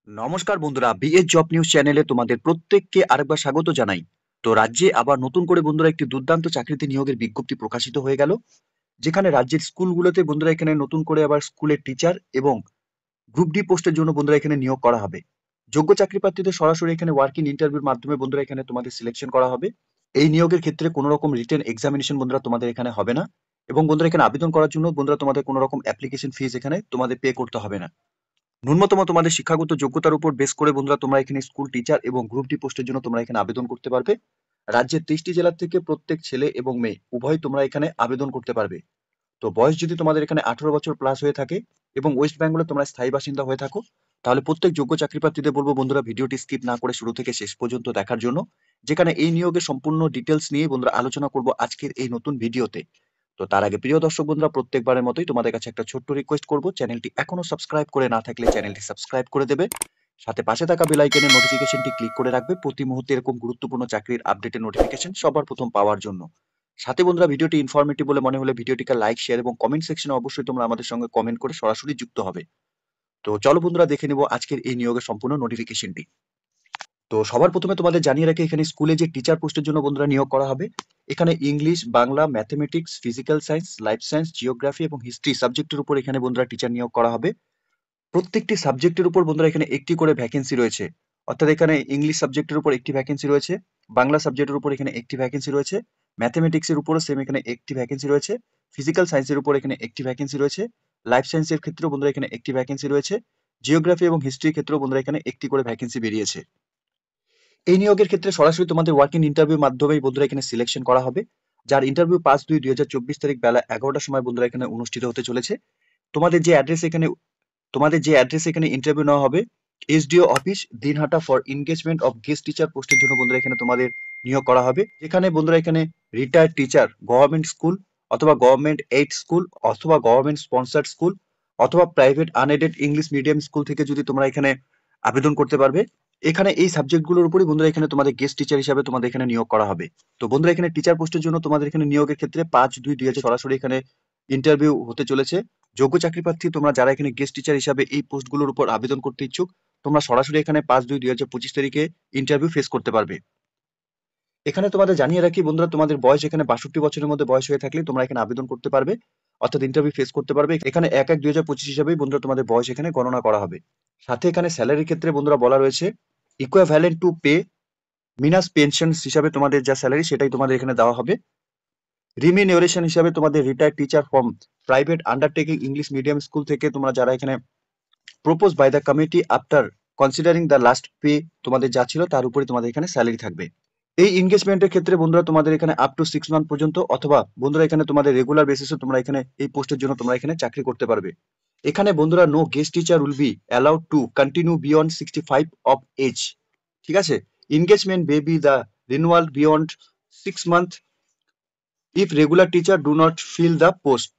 নমস্কার বন্ধুরা, BS job news চ্যানেলে তোমাদের প্রত্যেককে আরেকবার স্বাগত জানাই। তো রাজ্যে আবার নতুন করে বন্ধুরা একটি দুর্দান্ত চাকরিতে নিয়োগের বিজ্ঞপ্তি প্রকাশিত হয়ে গেল, যেখানে রাজ্যের স্কুলগুলোতে বন্ধুরা এখানে নতুন করে আবার স্কুলের টিচার এবং গ্রুপ ডি পোস্টের জন্য বন্ধুরা এখানে নিয়োগ করা হবে। যোগ্য চাকরি প্রার্থীদের সরাসরি এখানে ওয়ার্কিং ইন্টারভিউর মাধ্যমে বন্ধুরা এখানে তোমাদের সিলেকশন করা হবে। এই নিয়োগের ক্ষেত্রে কোনো রকম রিটেন এক্সামিনেশন বন্ধুরা তোমাদের এখানে হবে না, এবং বন্ধুরা এখানে আবেদন করার জন্য বন্ধুরা তোমাদের কোনো রকম অ্যাপ্লিকেশন ফিস এখানে তোমাদের পে করতে হবে না। ন্যূনতম তোমাদের শিক্ষাগত যোগ্যতার উপর বেস করে বন্ধুরা তোমরা এখানে স্কুল টিচার এবং গ্রুপ ডি পোস্টের জন্য তোমরা এখানে আবেদন করতে পারবে। রাজ্যের 23টি জেলা থেকে প্রত্যেক ছেলে এবং মেয়ে উভয় তোমরা এখানে আবেদন করতে পারবে। তো বয়স যদি তোমাদের এখানে 18 বছর প্লাস হয়ে থাকে এবং ওয়েস্ট বেঙ্গলে তোমরা স্থায়ী বাসিন্দা হয়ে থাকো, তাহলে প্রত্যেক যোগ্য চাকরি প্রার্থীদের বলবো বন্ধুরা ভিডিওটি স্কিপ না করে শুরু থেকে শেষ পর্যন্ত দেখার জন্য, যেখানে এই নিয়োগের সম্পূর্ণ ডিটেলস নিয়ে বন্ধুরা আলোচনা করব আজকের এই নতুন ভিডিওতে। তো তার আগে প্রিয় দর্শক বন্ধুরা, প্রত্যেকবারের মতোই তোমাদের কাছে একটা ছোট্ট রিকোয়েস্ট করব, চ্যানেলটি এখনো সাবস্ক্রাইব করে না থাকলে চ্যানেলটি সাবস্ক্রাইব করে দেবে, সাথে পাশে থাকা বেল আইকনের নোটিফিকেশনটি ক্লিক করে রাখবে প্রতি মুহূর্তে এরকম গুরুত্বপূর্ণ চাকরির আপডেটের নোটিফিকেশন সবার প্রথম পাওয়ার জন্য। সাথে বন্ধুরা ভিডিওটি ইনফরমেটিভ বলে মনে হলে ভিডিওটিকে লাইক, শেয়ার এবং কমেন্ট সেকশনে অবশ্যই তোমরা আমাদের সঙ্গে কমেন্ট করে সরাসরি যুক্ত হবে। তো চলো বন্ধুরা দেখে নেব আজকের এই নিয়োগের সম্পূর্ণ নোটিফিকেশনটি। তো সবার প্রথমে তোমাদের জানিয়ে রাখি, এখানে স্কুলে যে টিচার পোস্টের জন্য বন্ধুরা নিয়োগ করা হবে, এখানে English, Bangla, mathematics, physical science, life science, geography এবং হিস্ট্রি সাবজেক্টের উপর এখানে বন্ধুরা টিচার নিয়োগ করা হবে। প্রত্যেকটি সাবজেক্টের উপর বন্ধুরা এখানে একটি করে ভ্যাকেন্সি রয়েছে। অর্থাৎ এখানে ইংলিশ সাবজেক্টের উপর একটি ভ্যাকেন্সি রয়েছে, বাংলা সাবজেক্টের উপর এখানে একটি ভ্যাকেন্সি রয়েছে, ম্যাথমেটিক্সের উপরও সেম এখানে একটি ভ্যাকেন্সি রয়েছে, ফিজিক্যাল সায়েন্সের উপর এখানে একটি ভ্যাকেন্সি রয়েছে, লাইফ সায়েন্সের ক্ষেত্রেও বন্ধুরা এখানে একটি ভ্যাকেন্সি রয়েছে, জিওগ্রাফি এবং হিস্ট্রির ক্ষেত্রেও বন্ধুরা এখানে একটি করে ভ্যাকেন্সি বেরিয়েছে। এই নিয়োগের ক্ষেত্রে সরাসরি তোমাদের ওয়ার্কিং ইন্টারভিউর মাধ্যমেই বন্ধুরা এখানে সিলেকশন করা হবে, যার ইন্টারভিউ 5/2/2024 তারিখ বেলা 11টার সময় বন্ধুরা এখানে অনুষ্ঠিত হতে চলেছে। তোমাদের যে অ্যাড্রেস এখানে ইন্টারভিউ নেওয়া হবে, SDO office, Dinhata, for engagement of guest teacher পোস্টের জন্য বন্ধুরা এখানে তোমাদের নিয়োগ করা হবে, যেখানে বন্ধুরা এখানে রিটায়ার্ড টিচার, গভর্নমেন্ট স্কুল অথবা গভর্নমেন্ট এইড স্কুল অথবা গভর্নমেন্ট স্পন্সার্ড স্কুল অথবা private unaided English medium school থেকে যদি তোমরা এখানে আবেদন করতে পারবে। এখানে এই সাবজেক্টগুলোর উপরই বন্ধুরা এখানে তোমাদের গেস্ট টিচার হিসাবে তোমাদের এখানে নিয়োগ করা হবে। তো বন্ধুরা এখানে টিচার পোস্টের জন্য তোমাদের এখানে নিয়োগের ক্ষেত্রে 5/2/2024 সরাসরি এখানে ইন্টারভিউ হতে চলেছে। যোগ্য চাকরি প্রার্থী তোমরা যারা এখানে গেস্ট টিচার হিসাবে এই পোস্টগুলোর উপর আবেদন করতে ইচ্ছুক, তোমরা সরাসরি এখানে 5/2/2025 তারিখে ইন্টারভিউ ফেস করতে পারবে। এখানে তোমাদের জানিয়ে রাখি বন্ধুরা, তোমাদের বয়স এখানে 62 বছরের মধ্যে বয়স হয়ে থাকলে তোমরা এখানে আবেদন করতে পারবে, অর্থাৎ ইন্টারভিউ ফেস করতে পারবে। এখানে 1/1/2025 হিসাবেই বন্ধুরা তোমাদের বয়স এখানে গণনা করা হবে। সাথে এখানে স্যালারির ক্ষেত্রে বন্ধুরা বলা রয়েছে, ইকুইভ্যালেন্ট টু পে মিনাস পেনশন হিসাবে তোমাদের যা স্যালারি সেটাই তোমাদের এখানে দেওয়া হবে। রিমিউনারেশন হিসাবে তোমাদের retired teacher from private undertaking English medium school থেকে তোমরা যারা এখানে propose by the committee after considering the last pay তোমাদের যা ছিল তার উপরে তোমাদের এখানে স্যালারি থাকবে। এই এনগেজমেন্টের ক্ষেত্রে বন্ধুরা তোমাদের এখানে আপ টু 6 মান্থ পর্যন্ত, অথবা বন্ধুরা এখানে তোমাদের রেগুলার বেসিসে তোমরা এখানে এই পোস্টের জন্য তোমরা এখানে চাকরি করতে পারবে। এখানে বন্ধুরা no guest teacher will be allowed to continue beyond 65 of age. ঠিক আছে, engagement may be the renewal beyond 6 month if regular teacher do not fill the post.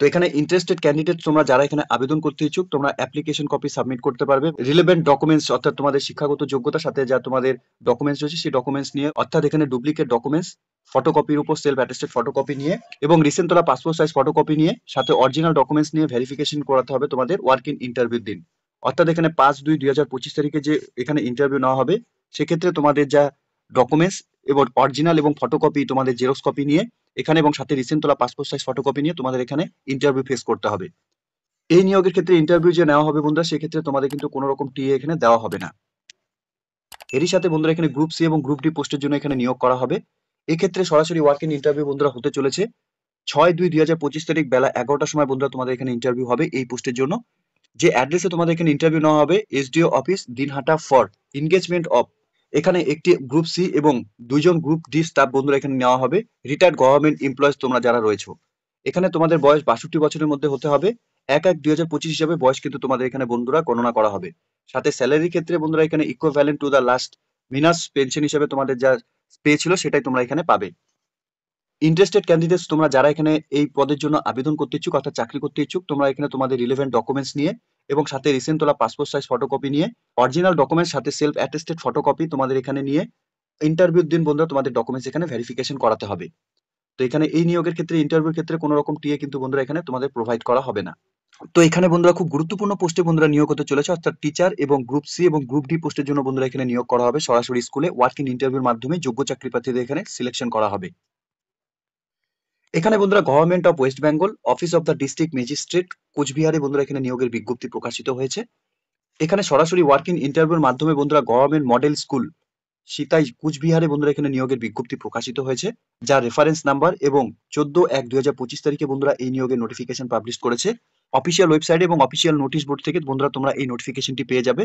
তো এখানে ইন্টারেস্টেড ক্যান্ডিডেট তোমরা যারা এখানে আবেদন করতে ইচ্ছুক, তোমরা অ্যাপ্লিকেশন কপি সাবমিট করতে পারবে রিলেভেন্ট ডকুমেন্টস, অর্থাৎ তোমাদের শিক্ষাগত যোগ্যতার সাথে যা তোমাদের ডকুমেন্টস রয়েছে সেই ডকুমেন্টস নিয়ে, অর্থাৎ এখানে ডুপ্লিকেট ডকুমেন্টস, ফটোকপির উপর সেলফ অ্যাটেস্টেড ফটোকপি নিয়ে এবং রিসেন্ট তোলা পাসপোর্ট সাইজ ফটোকপি নিয়ে, সাথে অরিজিনাল ডকুমেন্টস নিয়ে ভেরিফিকেশন করাতে হবে তোমাদের ওয়ার্কিং ইন্টারভিউর দিন। অর্থাৎ এখানে 5/2/2025 তারিখে যে এখানে ইন্টারভিউ নেওয়া হবে, সেক্ষেত্রে তোমাদের যা ডকুমেন্টস এবং অরিজিনাল এবং ফটোকপি তোমাদের জেরক্স কপি নিয়ে এখানে, এবং সাথে রিসেন্ট তোলা পাসপোর্ট সাইজ ফটোকপি নিয়ে তোমাদের এখানে ইন্টারভিউ ফেস করতে হবে। এই নিয়োগের ক্ষেত্রে ইন্টারভিউ যে নেওয়া হবে বন্ধুরা, সেক্ষেত্রে তোমাদের কিন্তু কোনো রকম টিএ এখানে দেওয়া হবে না। এরই সাথে বন্ধুরা এখানে গ্রুপ সি এবং গ্রুপ ডি পোস্টের জন্য এখানে নিয়োগ করা হবে। এক্ষেত্রে সরাসরি ওয়ার্কিং ইন্টারভিউ বন্ধুরা হতে চলেছে 6/2/2025 তারিখ বেলা 11টার সময় বন্ধুরা তোমাদের এখানে ইন্টারভিউ হবে এই পোস্টের জন্য। যে অ্যাড্রেসে তোমাদের এখানে ইন্টারভিউ নেওয়া হবে, SDO office, Dinhata, for engagement of, এখানে একটি গ্রুপ সি এবং 2জন গ্রুপ ডি স্টাফ বন্ধুরা এখানে নেওয়া হবে, রিটায়ার্ড গভর্নমেন্ট এমপ্লয়েজ তোমরা যারা রয়েছে। এখানে তোমাদের বয়স 62 বছরের মধ্যে হতে হবে। 1/1/2025 হিসাবে বয়স কিন্তু তোমাদের এখানে বন্ধুরা গণনা করা হবে। সাথে স্যালারির ক্ষেত্রে বন্ধুরা এখানে equivalent to the last minus pension হিসাবে তোমাদের যা পে ছিল সেটাই তোমরা এখানে পাবে। ইন্টারেস্টেড ক্যান্ডিডেটস তোমরা যারা এখানে এই পদের জন্য আবেদন করতে ইচ্ছুক, অর্থাৎ চাকরি করতে ইচ্ছুক, তোমরা এখানে তোমাদের রিলেভেন্ট ডকুমেন্টস নিয়ে এবং সাথে রিসেন্ট তোলা পাসপোর্ট সাইজ ফটোকপি নিয়ে, অরিজিনাল ডকুমেন্টস সাথে সেলফ অ্যাটেস্টেড ফটোকপি তোমাদের এখানে নিয়ে ইন্টারভিউর দিন বন্ধুরা তোমাদের ডকুমেন্টস এখানে ভেরিফিকেশন করাতে হবে। তো এখানে এই নিয়োগের ক্ষেত্রে ইন্টারভিউর ক্ষেত্রে কোনো রকম টিএ কিন্তু বন্ধুরা এখানে তোমাদের প্রোভাইড করা হবে না। তো এখানে বন্ধুরা খুব গুরুত্বপূর্ণ পোস্টে বন্ধুরা নিয়োগ হতে চলেছে, অর্থাৎ টিচার এবং গ্রুপ সি এবং গ্রুপ ডি পোস্টের জন্য বন্ধুরা এখানে নিয়োগ করা হবে সরাসরি স্কুলে ওয়ার্ক ইন ইন্টারভিউর মাধ্যমে যোগ্য চাকরি প্রার্থীদের এখানে সিলেকশন করা হবে। এখানে বন্ধুরা government of West Bengal office of the district magistrate কোচবিহারে বন্ধুরা এখানে নিয়োগের বিজ্ঞপ্তি প্রকাশিত হয়েছে। এখানে সরাসরি ওয়ার্ক ইন ইন্টারভিউর মাধ্যমে বন্ধুরা গভর্নমেন্ট মডেল স্কুল সিতাই কুচবিহারে বন্ধুরা এখানে নিয়োগের বিজ্ঞপ্তি প্রকাশিত হয়েছে, যার রেফারেন্স নাম্বার এবং 14/1/2025 তারিখে বন্ধুরা এই নিয়োগের নোটিফিকেশন পাবলিশ করেছে অফিসিয়াল ওয়েবসাইটে এবং অফিসিয়াল নোটিশ বোর্ড থেকে বন্ধুরা তোমরা এই নোটিফিকেশনটি পেয়ে যাবে।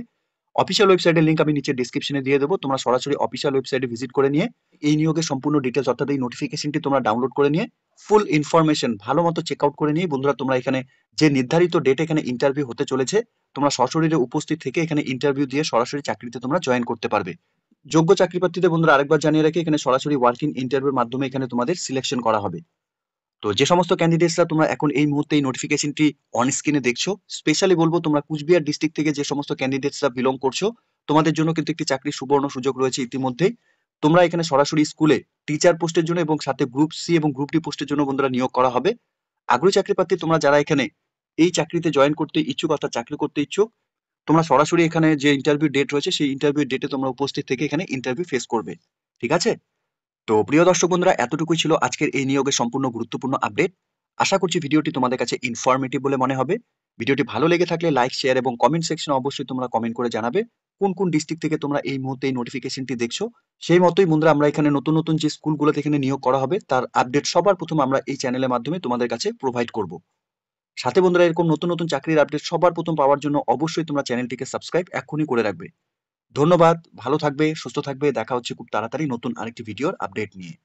অফিসিয়াল ওয়েবসাইটের লিঙ্ক আমি নিচে ডিসক্রিপশনে দিয়ে দেবো, তোমরা সরাসরি অফিসিয়াল ওয়েবসাইটে ভিজিট করে নিয়ে এই নিয়োগের সম্পূর্ণ ডিটেলস অর্থাৎ এই নোটিফিকেশনটি তোমরা ডাউনলোড করে নিয়ে ফুল ইনফরমেশন ভালো মতো চেক আউট করে নিয়ে বন্ধুরা তোমরা এখানে যে নির্ধারিত ডেটে এখানে ইন্টারভিউ হতে চলেছে তোমরা সশরীরে উপস্থিত থেকে এখানে ইন্টারভিউ দিয়ে সরাসরি চাকরিতে তোমরা জয়েন করতে পারবে। যোগ্য চাকরি প্রার্থীদের বন্ধুরা আরেকবার জানিয়ে রাখি, এখানে সরাসরি ওয়ার্ক ইন ইন্টারভিউর মাধ্যমে এখানে তোমাদের সিলেকশন করা হবে। তো যে সমস্ত ক্যান্ডিডেটসরা তোমরা এখন এই মুহূর্তে এই নোটিফিকেশনটি অন স্ক্রিনে দেখছো, স্পেশালি বলবো তোমরা কুচবিহার ডিস্ট্রিক্ট থেকে যে সমস্ত ক্যান্ডিডেটসরা বিলং করছো, তোমাদের জন্য কিন্তু একটি চাকরির সুবর্ণ সুযোগ রয়েছে ইতিমধ্যেই। তোমরা এখানে সরাসরি স্কুলে টিচার পোস্টের জন্য এবং সাথে গ্রুপ সি এবং গ্রুপ ডি পোস্টের জন্য বন্ধুরা নিয়োগ করা হবে। আগ্রহী চাকরি প্রার্থী তোমরা যারা এখানে এই চাকরিতে জয়েন করতে ইচ্ছুক অর্থাৎ চাকরি করতে ইচ্ছুক, তোমরা সরাসরি এখানে যে ইন্টারভিউ ডেট রয়েছে সেই ইন্টারভিউ ডেটে তোমরা উপস্থিত থেকে এখানে ইন্টারভিউ ফেস করবে। ঠিক আছে? তো প্রিয় দর্শক বন্ধুরা, এতটুকুই ছিল আজকের এই নিয়োগের সম্পূর্ণ গুরুত্বপূর্ণ আপডেট। আশা করছি ভিডিওটি তোমাদের কাছে ইনফরমেটিভ বলে মনে হবে। ভিডিওটি ভালো লেগে থাকলে লাইক, শেয়ার এবং কমেন্ট সেকশনে অবশ্যই তোমরা কমেন্ট করে জানাবে কোন কোন ডিস্ট্রিক্ট থেকে তোমরা এই মুহূর্তে এই নোটিফিকেশনটি দেখছো। সেই মতোই বন্ধুরা আমরা এখানে নতুন নতুন যে স্কুলগুলোতে এখানে নিয়োগ করা হবে তার আপডেট সবার প্রথম আমরা এই চ্যানেলের মাধ্যমে তোমাদের কাছে প্রোভাইড করব। সাথে বন্ধুরা এরকম নতুন নতুন চাকরির আপডেট সবার প্রথম পাওয়ার জন্য অবশ্যই তোমরা চ্যানেলটিকে সাবস্ক্রাইব এখনই করে রাখবে। ধন্যবাদ, ভালো থাকবে, সুস্থ থাকবে, দেখা হচ্ছে খুব তাড়াতাড়ি নতুন আরেকটি ভিডিওর আপডেট নিয়ে।